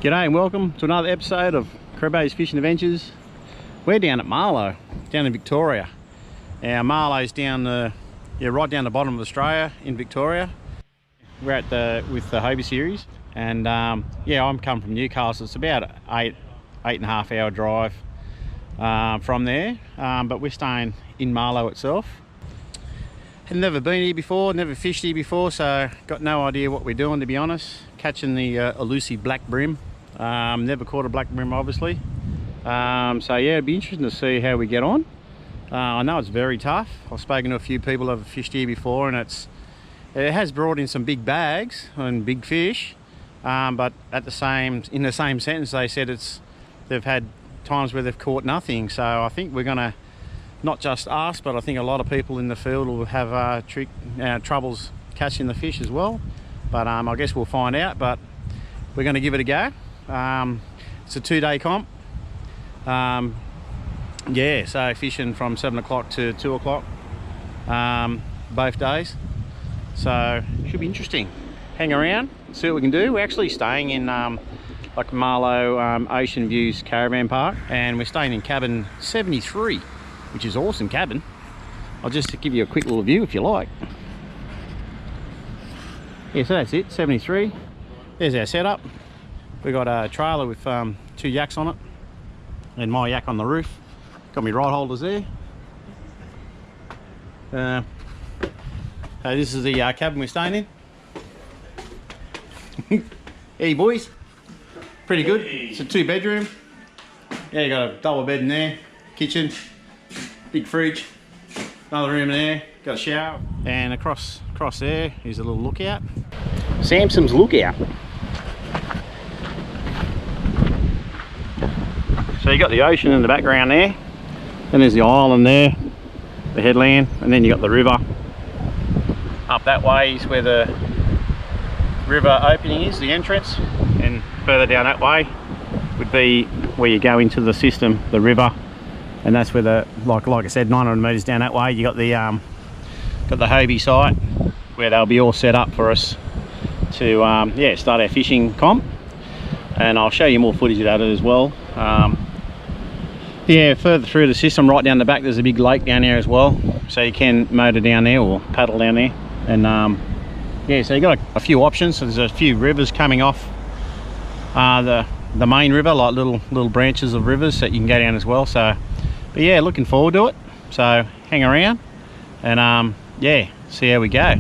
G'day and welcome to another episode of Crebbow's Fishing Adventures. We're down at Marlo, down in Victoria. Now Marlo's down right down the bottom of Australia in Victoria. We're at with the Hobie series, and yeah, I'm coming from Newcastle. It's about eight and a half hour drive from there, but we're staying in Marlo itself. Had never been here before, never fished here before, so got no idea what we're doing, to be honest. Catching the elusive black brim. Never caught a black brim, obviously. So yeah, it'd be interesting to see how we get on. I know it's very tough. I've spoken to a few people who have fished here before, and it has brought in some big bags and big fish, but in the same sentence they said they've had times where they've caught nothing. So I think we're gonna, not just us, but I think a lot of people in the field will have troubles catching the fish as well. But I guess we'll find out, but we're going to give it a go. It's a 2-day comp. Yeah, so fishing from 7 o'clock to 2 o'clock both days. So should be interesting. Hang around, see what we can do. We're actually staying in like Marlo Ocean Views Caravan Park, and we're staying in cabin 73, which is awesome cabin. I'll just give you a quick little view if you like. Yeah, so that's it, 73. There's our setup. We got a trailer with 2 yaks on it, and my yak on the roof. Got me rod holders there. So this is the cabin we're staying in. Hey boys, pretty good. It's a 2-bedroom. Yeah, you got a double bed in there, kitchen, big fridge, another room in there, got a shower, and across there is a little lookout. Samson's Lookout. So you got the ocean in the background there, then there's the island there, the headland, and then you got the river. Up that way is where the river opening is, the entrance, and further down that way would be where you go into the system, the river, and that's where the, like I said, 900 metres down that way, you got the Hobie site where they'll be all set up for us to yeah, start our fishing comp, and I'll show you more footage of that as well. Yeah, further through the system, right down the back, there's a big lake down there as well, so you can motor down there or paddle down there. And yeah, so you got a few options. So there's a few rivers coming off the main river, like little branches of rivers that you can go down as well. So, but yeah, looking forward to it. So hang around and yeah, see how we go.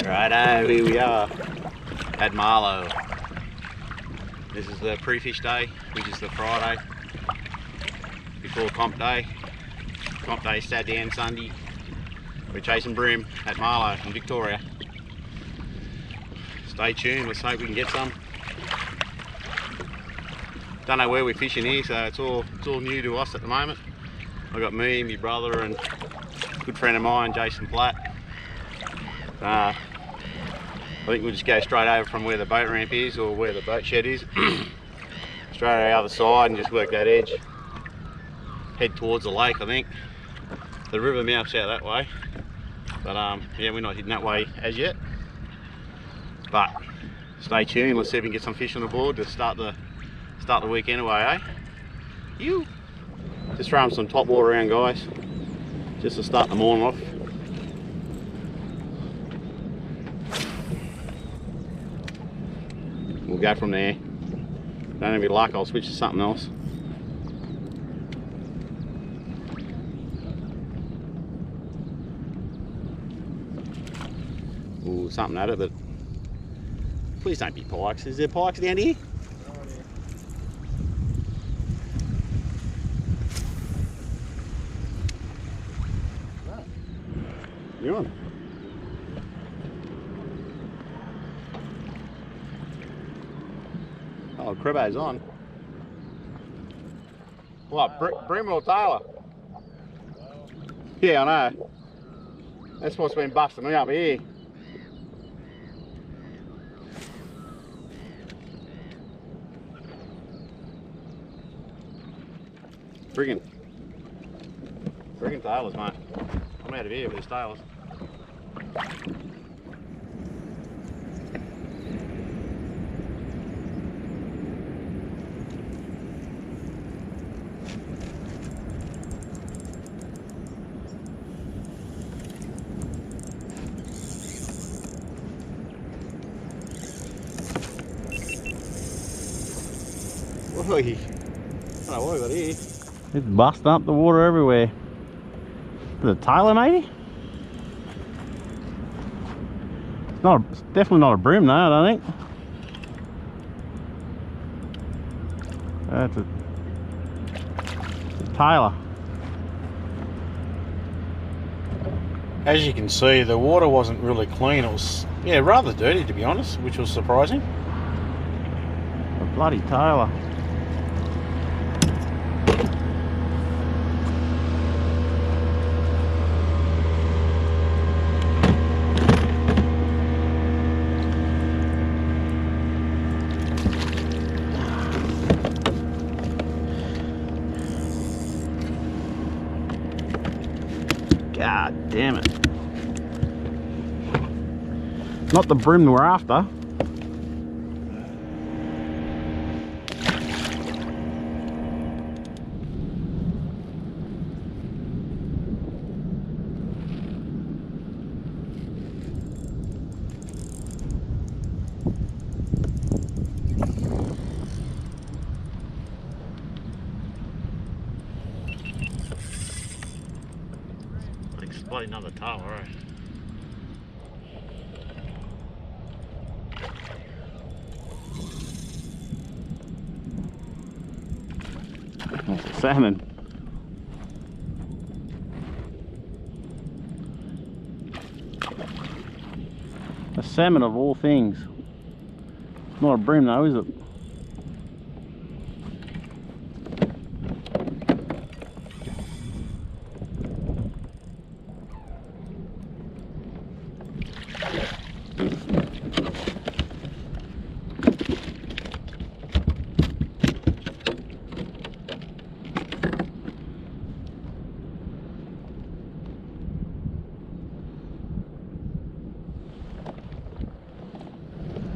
Righto, here we are at Marlo. This is the pre-fish day, which is the Friday before comp day. Comp day Saturday and Sunday. We're chasing bream at Marlo in Victoria. Stay tuned, let's hope we can get some. Don't know where we're fishing here, so it's all new to us at the moment. I've got me, my brother, and a good friend of mine, Jason Platt. I think we'll just go straight over from where the boat ramp is, or where the boat shed is. Straight over the other side and just work that edge. Head towards the lake, I think. The river mouth's out that way. But yeah, we're not heading that way as yet. But stay tuned. Let's see if we can get some fish on the board to start the week anyway, eh? You. Just throwing some top water around, guys, just to start the morning off. We'll go from there. Don't have any luck, I'll switch to something else. Ooh, something at it, but please don't be pikes. Is there pikes down here? You on? Oh, cribbo's on. What, Brim or Taylor? Yeah, I know. That's what's been busting me up here. Friggin' Taylors, mate. I'm out of here with these Taylors. Whoa, I don't know what we got here. It's busting up the water everywhere. Is it a Taylor maybe? It's definitely not a Brim though, I don't think. That's a Taylor. As you can see, the water wasn't really clean. It was, yeah, rather dirty to be honest, which was surprising. A bloody Taylor. God damn it. Not the Brim we're after. Bloody another Taylor, right? That's a salmon. A salmon of all things. Not a Brim though, is it?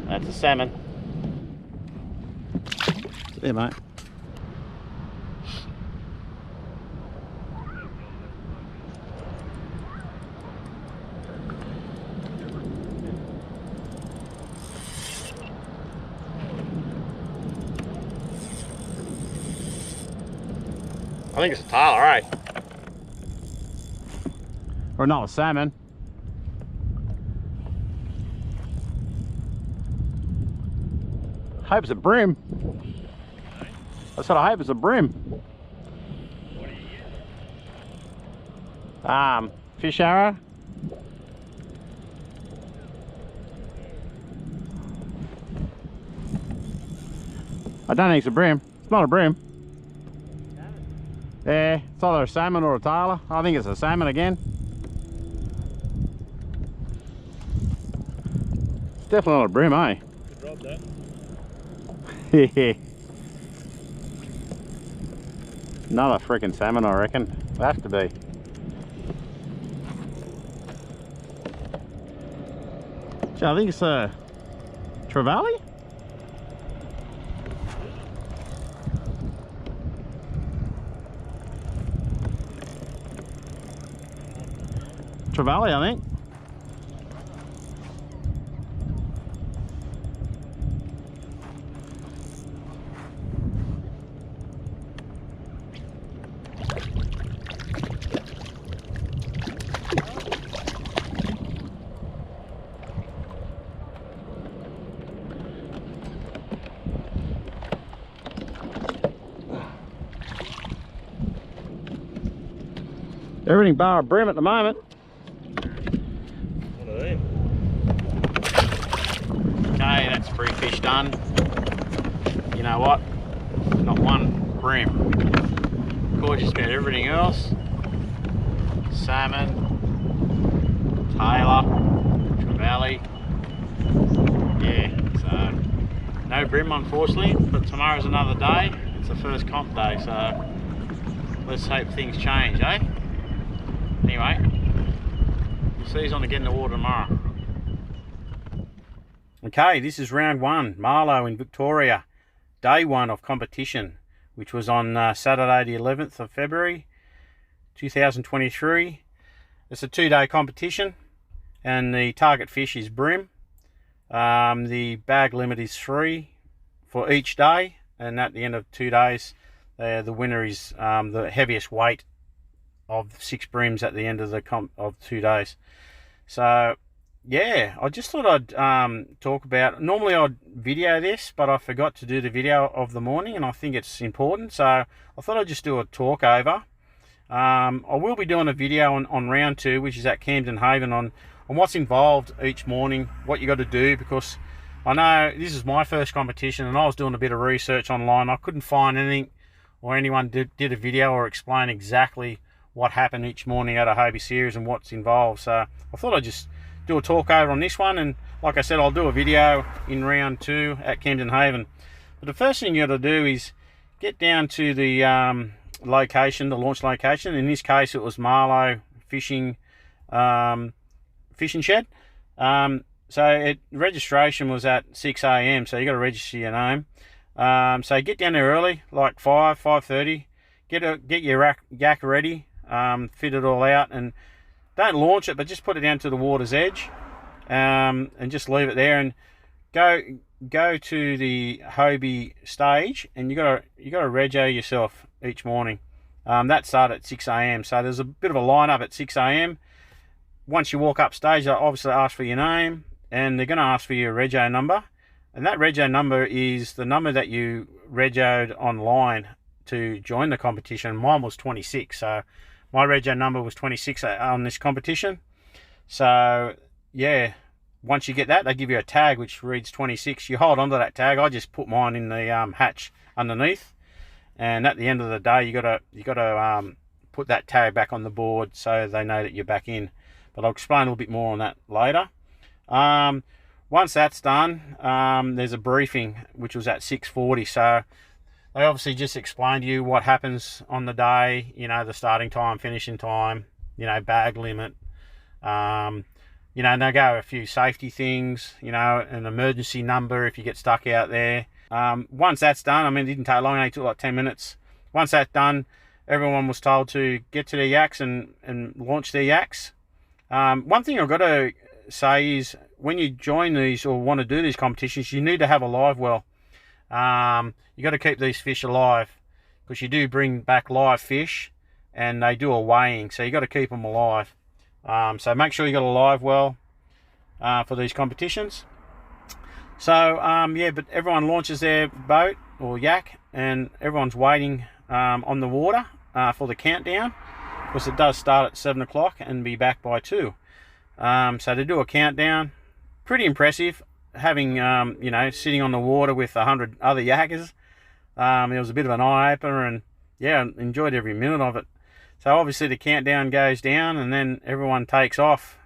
That's a salmon. There, mate. I think it's a Taylor, eh? Or not a salmon. I hope it's a Brim. I said I hope it's a Brim. What are you using? Fish arrow. I don't think it's a Brim. It's not a Brim. Yeah, it's either a salmon or a Taylor. I think it's a salmon again. It's definitely not a Brim, eh? Could drop that. Yeah. Another freaking salmon, I reckon. It'll have to be. So I think it's a trevally. Trevally, I think. Everything bar a brim at the moment. One of them. Okay, that's 3 fish done. You know what? Not one brim. Caught just about everything else. Salmon, tailor, trevally. Yeah, so no brim unfortunately, but tomorrow's another day. It's the first comp day, so let's hope things change, eh? Anyway, we'll see who's on again in the water tomorrow. Okay, this is round 1, Marlo in Victoria, day 1 of competition, which was on Saturday the 11th of February 2023. It's a 2-day competition and the target fish is brim. The bag limit is 3 for each day, and at the end of 2 days the winner is the heaviest weight of 6 brims at the end of the of 2 days. So yeah, I just thought I'd talk about, normally I'd video this, but I forgot to do the video of the morning, and I think it's important, so I thought I'd just do a talk over. I will be doing a video on round 2, which is at Camden Haven, on what's involved each morning, what you got to do, because I know this is my first competition and I was doing a bit of research online. I couldn't find anything or anyone did a video or explain exactly what happened each morning at a Hobie series and what's involved. So I thought I'd just do a talk over on this one, and like I said, I'll do a video in round 2 at Camden Haven. But the first thing you got to do is get down to the location, the launch location. In this case it was Marlo fishing shed. So registration was at 6 AM, so you got to register your name. So get down there early, like 5:30. Get your yak ready, fit it all out, and don't launch it, but just put it down to the water's edge, and just leave it there, and go to the Hobie stage, and you got to rego yourself each morning. That started at 6 AM, so there's a bit of a lineup at 6 AM. Once you walk up stage, they'll obviously ask for your name, and they're going to ask for your rego number, and that rego number is the number that you regoed online to join the competition. Mine was 26, so my rego number was 26 on this competition. So yeah, once you get that, they give you a tag which reads 26. You hold onto that tag. I just put mine in the hatch underneath, and at the end of the day, you gotta put that tag back on the board so they know that you're back in. But I'll explain a little bit more on that later. Once that's done, there's a briefing which was at 6:40. So they obviously just explain to you what happens on the day, you know, the starting time, finishing time, you know, bag limit, you know, and they go a few safety things, you know, an emergency number if you get stuck out there. Once that's done, I mean, it didn't take long, it only took like 10 minutes. Once that's done, everyone was told to get to their yaks and launch their yaks. One thing I've got to say is when you join these or want to do these competitions, you need to have a live well. You got to keep these fish alive, because you do bring back live fish and they do a weighing, so you got to keep them alive. So make sure you got a live well for these competitions. So yeah, but everyone launches their boat or yak, and everyone's waiting on the water for the countdown, because it does start at 7 o'clock and be back by 2. So they do a countdown. Pretty impressive, having you know, sitting on the water with 100 other yakkers. It was a bit of an eye-opener, and yeah, enjoyed every minute of it. So obviously the countdown goes down and then everyone takes off.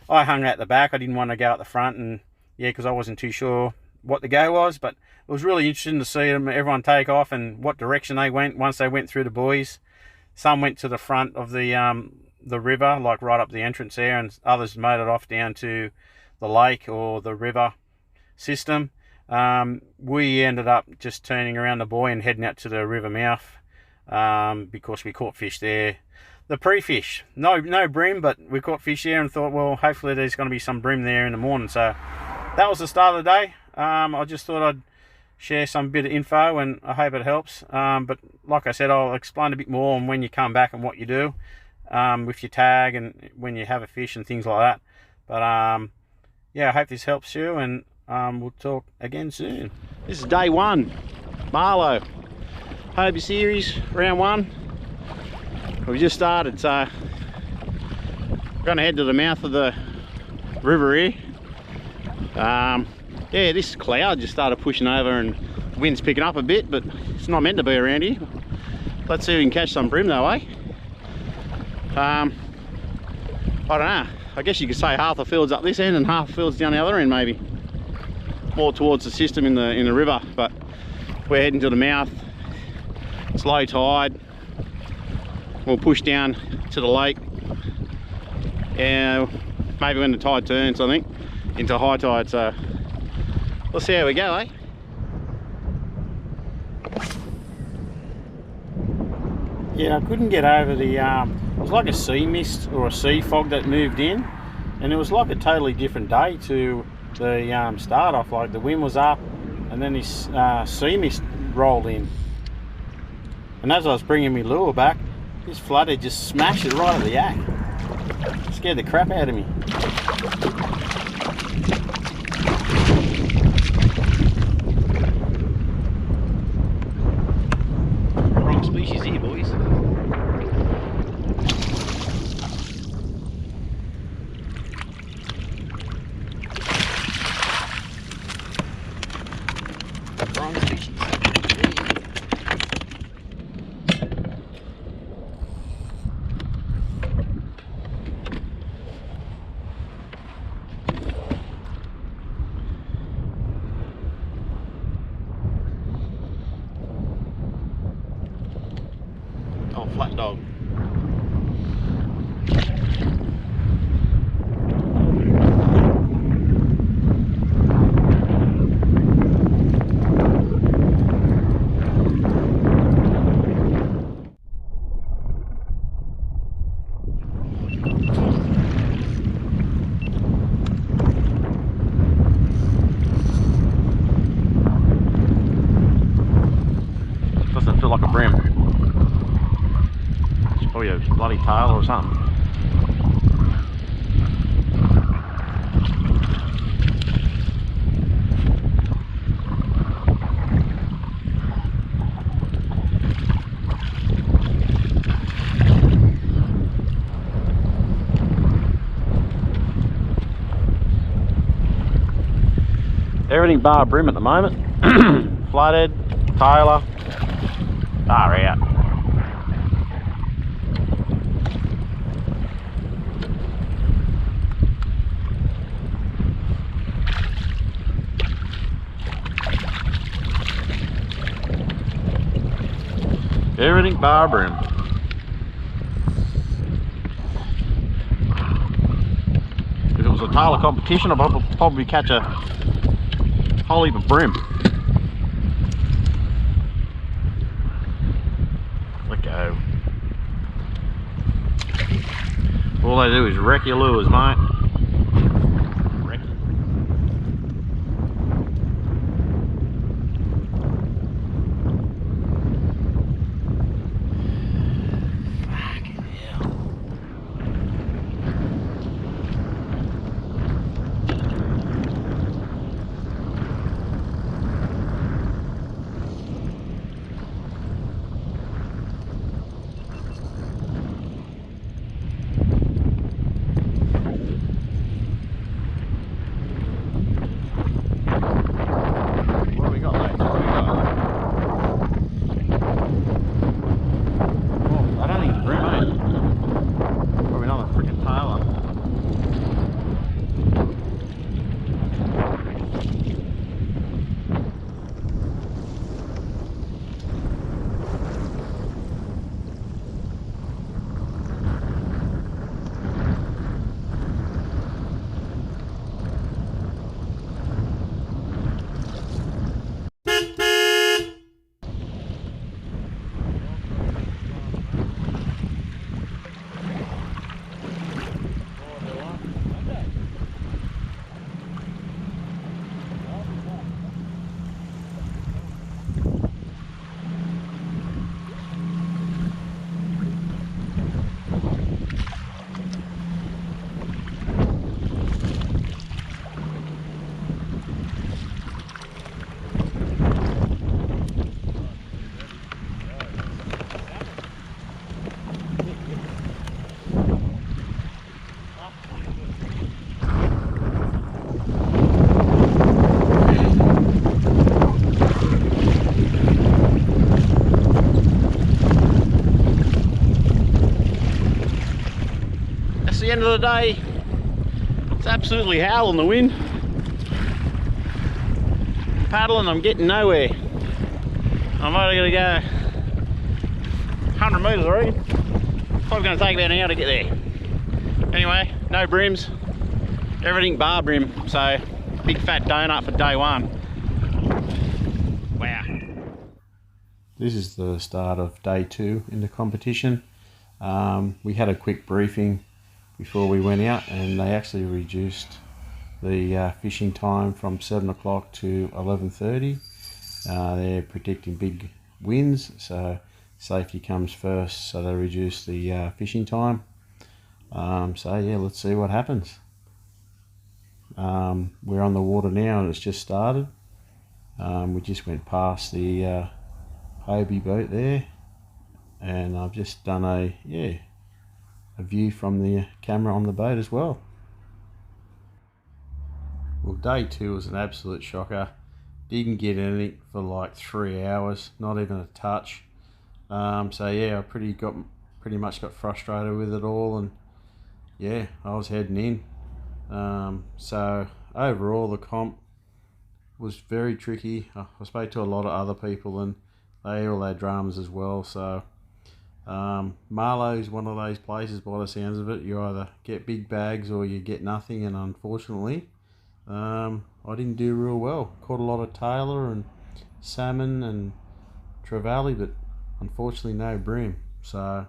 I hung out the back. I didn't want to go out the front, and yeah, because I wasn't too sure what the go was, but it was really interesting to see everyone take off and what direction they went once they went through the buoys. Some went to the front of the river, like right up the entrance there, and others made it off down to the lake or the river system. We ended up just turning around the buoy and heading out to the river mouth because we caught fish there. The pre-fish, no bream, but we caught fish there and thought, well, hopefully there's going to be some bream there in the morning. So that was the start of the day. I just thought I'd share some bit of info, and I hope it helps. But like I said, I'll explain a bit more on when you come back and what you do with your tag and when you have a fish and things like that. But yeah, I hope this helps you, and we'll talk again soon. This is day one, Marlo Hobie series, round one. We just started, so we're going to head to the mouth of the river here. Yeah, this cloud just started pushing over and the wind's picking up a bit, but it's not meant to be around here. Let's see if we can catch some bream though, eh? I don't know. I guess you could say half the field's up this end and half the field's down the other end, maybe. More towards the system in the river, but we're heading to the mouth. It's low tide. We'll push down to the lake, and maybe when the tide turns, I think, into high tide. So we'll see how we go, eh? Yeah, I couldn't get over the it was like a sea mist or a sea fog that moved in, and it was like a totally different day to the start off. Like the wind was up and then this sea mist rolled in, and as I was bringing my lure back, this floodhead just smashed it right at the yak. Scared the crap out of me. Wrong species here, boys. Wrong species. Oh, flat dog. Doesn't feel like a brim. Probably a bloody tail or something. Everything bar brim at the moment. Flathead, tailor, bar out. Everything bar brim. If it was a tailor competition, I'd probably catch a whole heap of brim. Let go. All they do is wreck your lures, mate. Wreck it. Fucking hell. the end of the day. It's absolutely howling the wind. Paddling, I'm getting nowhere. I'm only gonna go 100 metres, I reckon. Probably gonna take about an hour to get there. Anyway, no brims, everything bar brim, so big fat donut for day one. Wow. This is the start of day 2 in the competition. We had a quick briefing before we went out, and they actually reduced the fishing time from 7 o'clock to 11:30. They're predicting big winds, so safety comes first, so they reduced the fishing time. So yeah, let's see what happens. We're on the water now and it's just started. We just went past the Hobie boat there, and I've just done a view from the camera on the boat as well. Well, day 2 was an absolute shocker. Didn't get anything for like 3 hours, not even a touch. So yeah, I pretty much got frustrated with it all, and yeah, I was heading in. So overall, the comp was very tricky. I spoke to a lot of other people, and they all had dramas as well. So Marlo is one of those places, by the sounds of it, you either get big bags or you get nothing, and unfortunately I didn't do real well. Caught a lot of tailor and salmon and trevally, but unfortunately no bream. So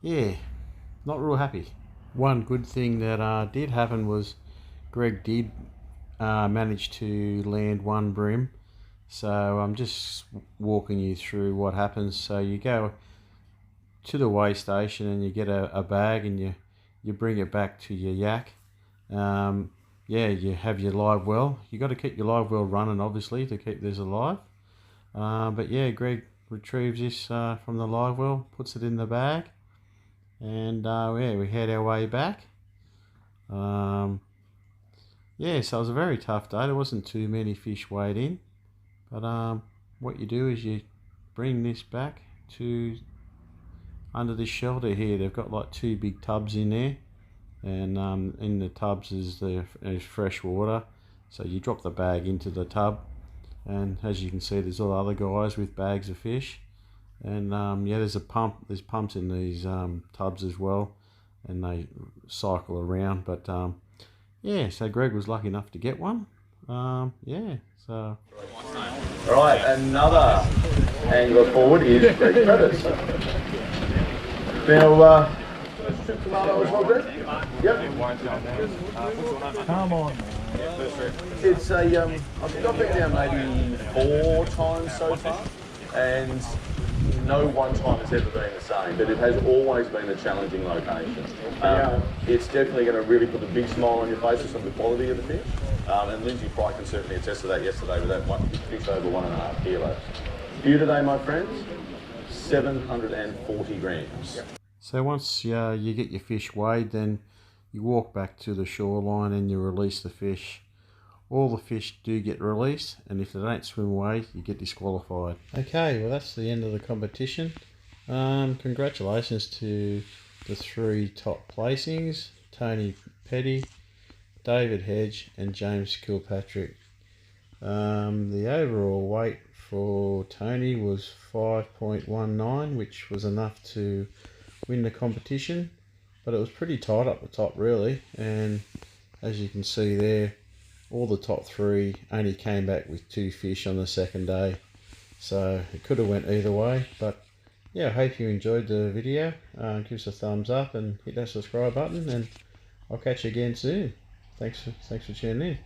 yeah, not real happy. One good thing that did happen was Greg did manage to land one bream. So I'm just walking you through what happens. So you go to the weigh station and you get a bag, and you bring it back to your yak. Yeah, you have your live well. You got to keep your live well running, obviously, to keep this alive. But yeah, Greg retrieves this from the live well, puts it in the bag, and yeah, we head our way back. Yeah, so it was a very tough day. There wasn't too many fish weighed in, but what you do is you bring this back to under this shelter here. They've got like 2 big tubs in there, and in the tubs is fresh water. So you drop the bag into the tub, and as you can see, there's all other guys with bags of fish, and yeah, there's pumps in these tubs as well, and they cycle around. But yeah, so Greg was lucky enough to get one. Yeah, so all right, another angler forward is Greg Travis. Now yep. Come on. It's a I think I've been down maybe 4 times so far, and no one time has ever been the same, but it has always been a challenging location. It's definitely going to really put a big smile on your face with some of the quality of the fish, and Lindsay Pry can certainly attest to that yesterday with that fish over 1.5 kilos. Here today, my friends, 740 grams. So once you get your fish weighed, then you walk back to the shoreline and you release the fish. All the fish do get released, and if they don't swim away, you get disqualified. Okay, well that's the end of the competition. Congratulations to the 3 top placings: Tony Petty, David Hedge and James Kilpatrick. The overall weight for Tony was 5.19, which was enough to win the competition, but it was pretty tight up the top really, and as you can see there, all the top 3 only came back with 2 fish on the second day, so it could have went either way. But yeah, I hope you enjoyed the video. Give us a thumbs up and hit that subscribe button, and I'll catch you again soon. Thanks for tuning in.